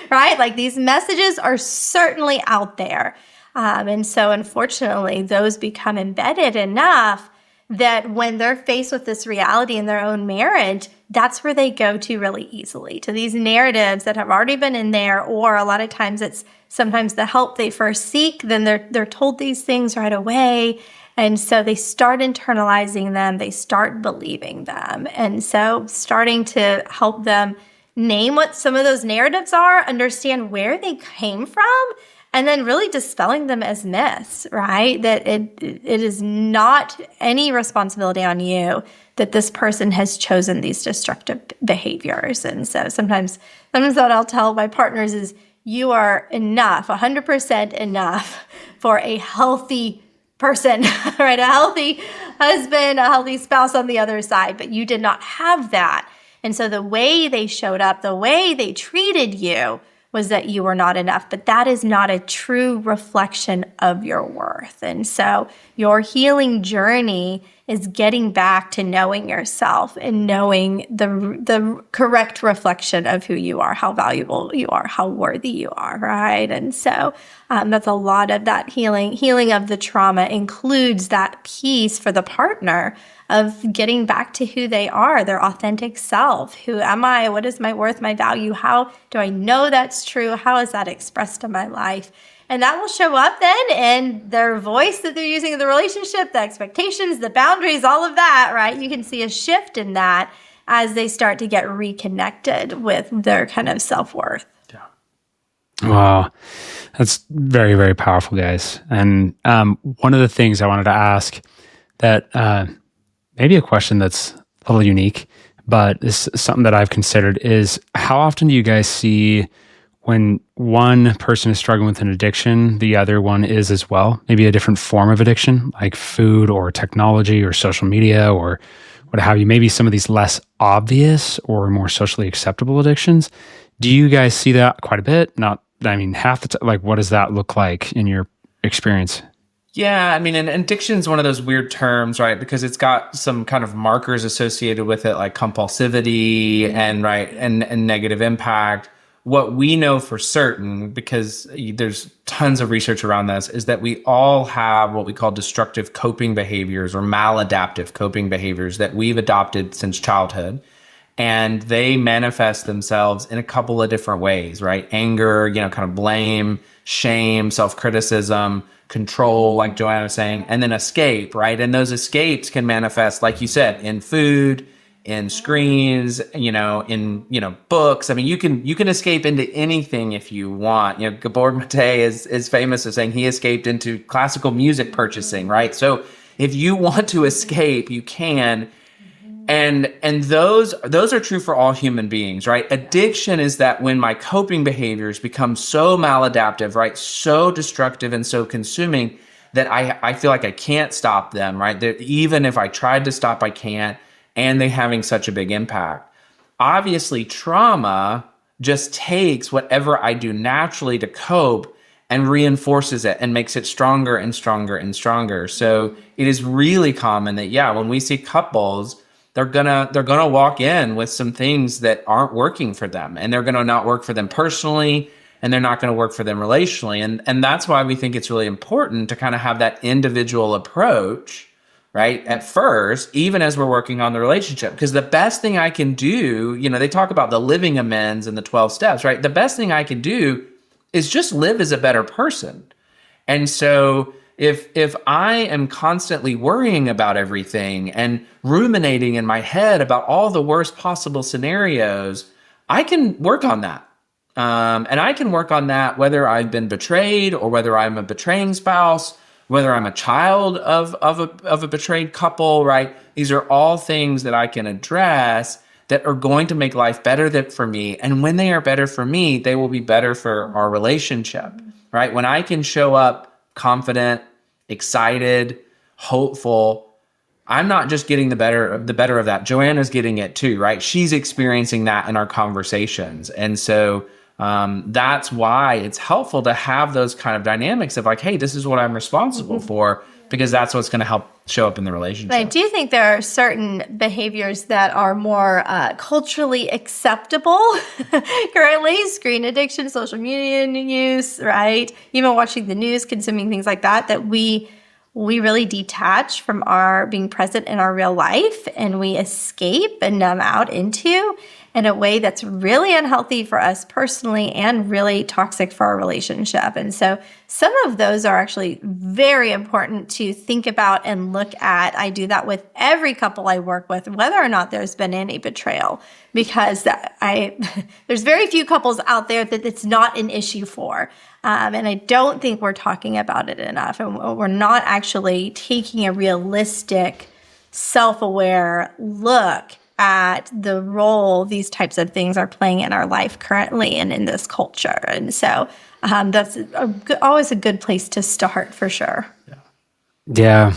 right? Like these messages are certainly out there. And so unfortunately, those become embedded enough that when they're faced with this reality in their own marriage, that's where they go to really easily, to these narratives that have already been in there, or a lot of times it's sometimes the help they first seek, then they're told these things right away. And so they start internalizing them, they start believing them. And so starting to help them name what some of those narratives are, understand where they came from, and then really dispelling them as myths, right? That it is not any responsibility on you that this person has chosen these destructive behaviors. And so sometimes what I'll tell my partners is you are enough, 100% enough for a healthy person, right? A healthy husband, a healthy spouse on the other side, but you did not have that. And so the way they showed up, the way they treated you was that you were not enough. But that is not a true reflection of your worth. And so your healing journey is getting back to knowing yourself and knowing the correct reflection of who you are, how valuable you are, how worthy you are, right? And so that's a lot of that healing. Healing of the trauma includes that piece for the partner of getting back to who they are, their authentic self. Who am I? What is my worth, my value? How do I know that's true? How is that expressed in my life? And that will show up then in their voice that they're using in the relationship, the expectations, the boundaries, all of that, right? You can see a shift in that as they start to get reconnected with their kind of self-worth. Yeah. Wow. That's very, very powerful, guys. And one of the things I wanted to ask that maybe a question that's a little unique, but is something that I've considered is how often do you guys see when one person is struggling with an addiction, the other one is as well, maybe a different form of addiction, like food or technology or social media or what have you, maybe some of these less obvious or more socially acceptable addictions. Do you guys see that quite a bit? Not, I mean, half the time, like what does that look like in your experience? Yeah, I mean, and addiction is one of those weird terms, right? Because it's got some kind of markers associated with it, like compulsivity and negative impact. What we know for certain, because there's tons of research around this, is that we all have what we call destructive coping behaviors or maladaptive coping behaviors that we've adopted since childhood. And they manifest themselves in a couple of different ways, right? Anger, kind of blame, shame, self-criticism, control, like Joanna was saying, and then escape, right? And those escapes can manifest, like you said, in food, in screens, in books. I mean, you can escape into anything if you want. Gabor Mate is famous for saying he escaped into classical music purchasing, right? So if you want to escape, you can. And those are true for all human beings, right? Addiction is that when my coping behaviors become so maladaptive, right? So destructive and so consuming that I feel like I can't stop them, right? That even if I tried to stop, I can't. And they having such a big impact. Obviously, trauma just takes whatever I do naturally to cope and reinforces it and makes it stronger and stronger and stronger. So it is really common that, when we see couples, they're gonna walk in with some things that aren't working for them, and they're gonna not work for them personally, and they're not gonna work for them relationally. And that's why we think it's really important to kind of have that individual approach, right? At first, even as we're working on the relationship, because the best thing I can do, they talk about the living amends and the 12 steps, right? The best thing I can do is just live as a better person. And so if I am constantly worrying about everything and ruminating in my head about all the worst possible scenarios, I can work on that. And I can work on that whether I've been betrayed or whether I'm a betraying spouse, whether I'm a child of a betrayed couple, right? These are all things that I can address that are going to make life better for me. And when they are better for me, they will be better for our relationship, right? When I can show up confident, excited, hopeful, I'm not just getting the better of that. Joanna's getting it too, right? She's experiencing that in our conversations. And so that's why it's helpful to have those kind of dynamics of like, hey, this is what I'm responsible for, because that's what's going to help show up in the relationship. But I do think there are certain behaviors that are more culturally acceptable currently. Screen addiction, social media use, right? Even watching the news, consuming things like that we really detach from our being present in our real life, and we escape and numb out into in a way that's really unhealthy for us personally and really toxic for our relationship. And so some of those are actually very important to think about and look at. I do that with every couple I work with, whether or not there's been any betrayal, because there's very few couples out there that it's not an issue for. And I don't think we're talking about it enough. And we're not actually taking a realistic, self-aware look at the role these types of things are playing in our life currently and in this culture. And so that's always a good place to start for sure. Yeah.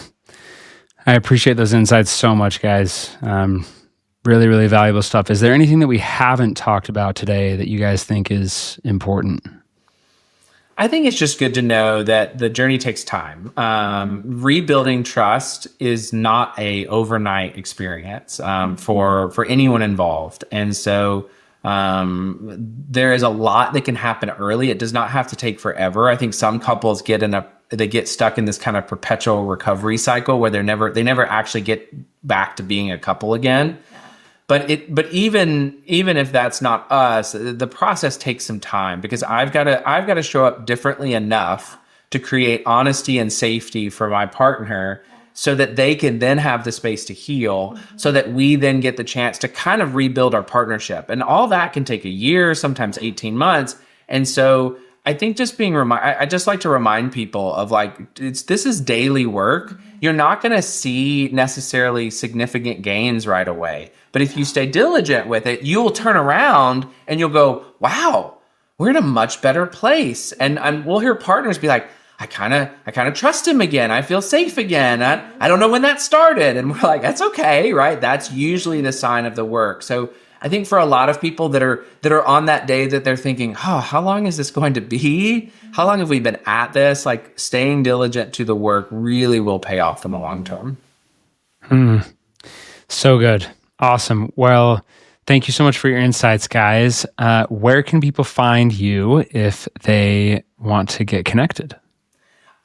I appreciate those insights so much, guys. Really, really valuable stuff. Is there anything that we haven't talked about today that you guys think is important? I think it's just good to know that the journey takes time. Rebuilding trust is not a overnight experience for anyone involved, and so there is a lot that can happen early. It does not have to take forever. I think some couples they get stuck in this kind of perpetual recovery cycle where they never actually get back to being a couple again. But even if that's not us, the process takes some time, because I've got to show up differently enough to create honesty and safety for my partner, so that they can then have the space to heal, so that we then get the chance to kind of rebuild our partnership. And all that can take a year, sometimes 18 months. And so I think just I just like to remind people of, like, this is daily work. You're not going to see necessarily significant gains right away. But if you stay diligent with it, you'll turn around and you'll go, wow, we're in a much better place. And we'll hear partners be like, I kind of trust him again. I feel safe again. I don't know when that started. And we're like, that's okay, right? That's usually the sign of the work. So I think for a lot of people that are on that day that they're thinking, oh, how long is this going to be? How long have we been at this? Like, staying diligent to the work really will pay off in the long term. So good. Awesome. Well, thank you so much for your insights, guys. Where can people find you if they want to get connected?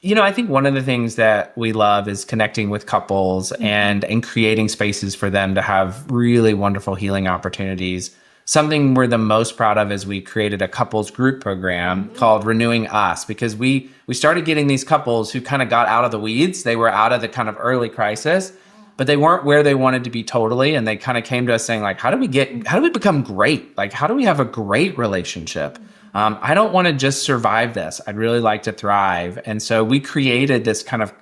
I think one of the things that we love is connecting with couples and creating spaces for them to have really wonderful healing opportunities. Something we're the most proud of is we created a couples group program called Renewing Us, because we started getting these couples who kind of got out of the weeds. They were out of the kind of early crisis, but they weren't where they wanted to be totally. And they kind of came to us saying, like, how do we become great? Like, how do we have a great relationship? I don't want to just survive this. I'd really like to thrive. And so we created this kind of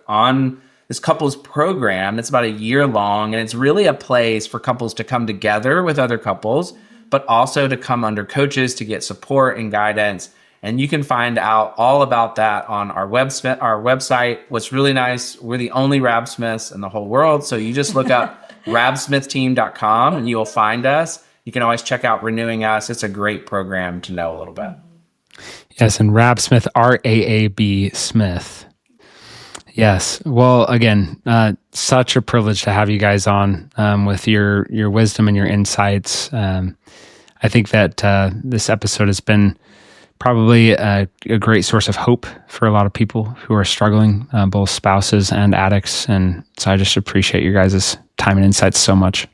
this couples program. It's about a year long, and it's really a place for couples to come together with other couples, but also to come under coaches to get support and guidance. And you can find out all about that on our website. What's really nice, we're the only Raabsmiths in the whole world. So you just look up raabsmithteam.com and you will find us. You can always check out Renewing Us. It's a great program to know a little bit. Yes, and Raabsmith, Raab Smith. Yes. Well, again, such a privilege to have you guys on with your wisdom and your insights. I think that this episode has been probably a great source of hope for a lot of people who are struggling, both spouses and addicts. And so I just appreciate your guys' time and insights so much.